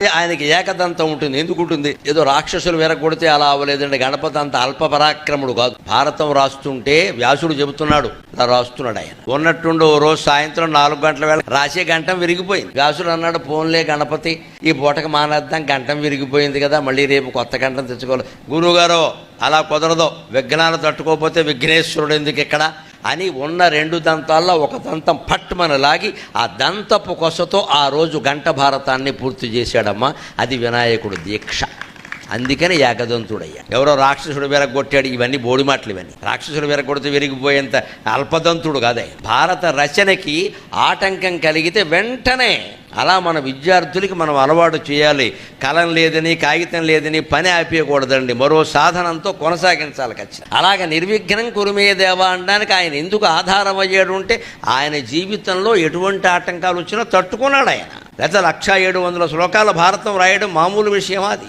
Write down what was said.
ఆయనకి ఏకదంతం ఉంటుంది. ఎందుకు ఉంటుంది? ఏదో రాక్షసులు వెరగొడితే అలా అవ్వలేదండి. గణపతి అంత అల్ప పరాక్రముడు కాదు. భారతం రాస్తుంటే వ్యాసుడు చెబుతున్నాడు, అలా రాస్తున్నాడు ఆయన. ఉన్నట్టుండి ఓ రోజు సాయంత్రం 4 గంటల వేళ రాసే గంటం విరిగిపోయింది. వ్యాసుడు అన్నాడు, పోన్లే గణపతి, ఈ పూటకు మానేద్దాం, గంటం విరిగిపోయింది కదా, మళ్ళీ రేపు కొత్త గంటం తెచ్చుకోవాలి. గురువుగారు అలా కుదరదు, విఘ్నాలు తట్టుకోకపోతే విఘ్నేశ్వరుడు ఎందుకు ఇక్కడ అని ఉన్న 2 దంతాల్లో ఒక దంతం పట్టుమని లాగి ఆ దంతపు కొసతో ఆ రోజు గంట భారతాన్ని పూర్తి చేశాడమ్మా. అది వినాయకుడు దీక్ష. అందుకని ఏకదంతుడయ్యా. ఎవరో రాక్షసుడు వెరగొట్టాడు, ఇవన్నీ బోడి మాటలు. ఇవన్నీ రాక్షసుడు వెరగొడితే విరిగిపోయేంత అల్పదంతుడు కాదే. భారత రచనకి ఆటంకం కలిగితే వెంటనే అలా మన విద్యార్థులకి మనం అలవాటు చేయాలి. కలం లేదని, కాగితం లేదని పని ఆపేయకూడదండి. మరో సాధనంతో కొనసాగించాలి ఖచ్చితంగా. అలాగ నిర్విఘ్నం కురుమే దేవా అనడానికి ఆయన ఎందుకు ఆధారం అయ్యాడు అంటే, ఆయన జీవితంలో ఎటువంటి ఆటంకాలు వచ్చినా తట్టుకున్నాడు ఆయన. లేదా 1700 శ్లోకాల భారతం రాయడం మామూలు విషయం అది.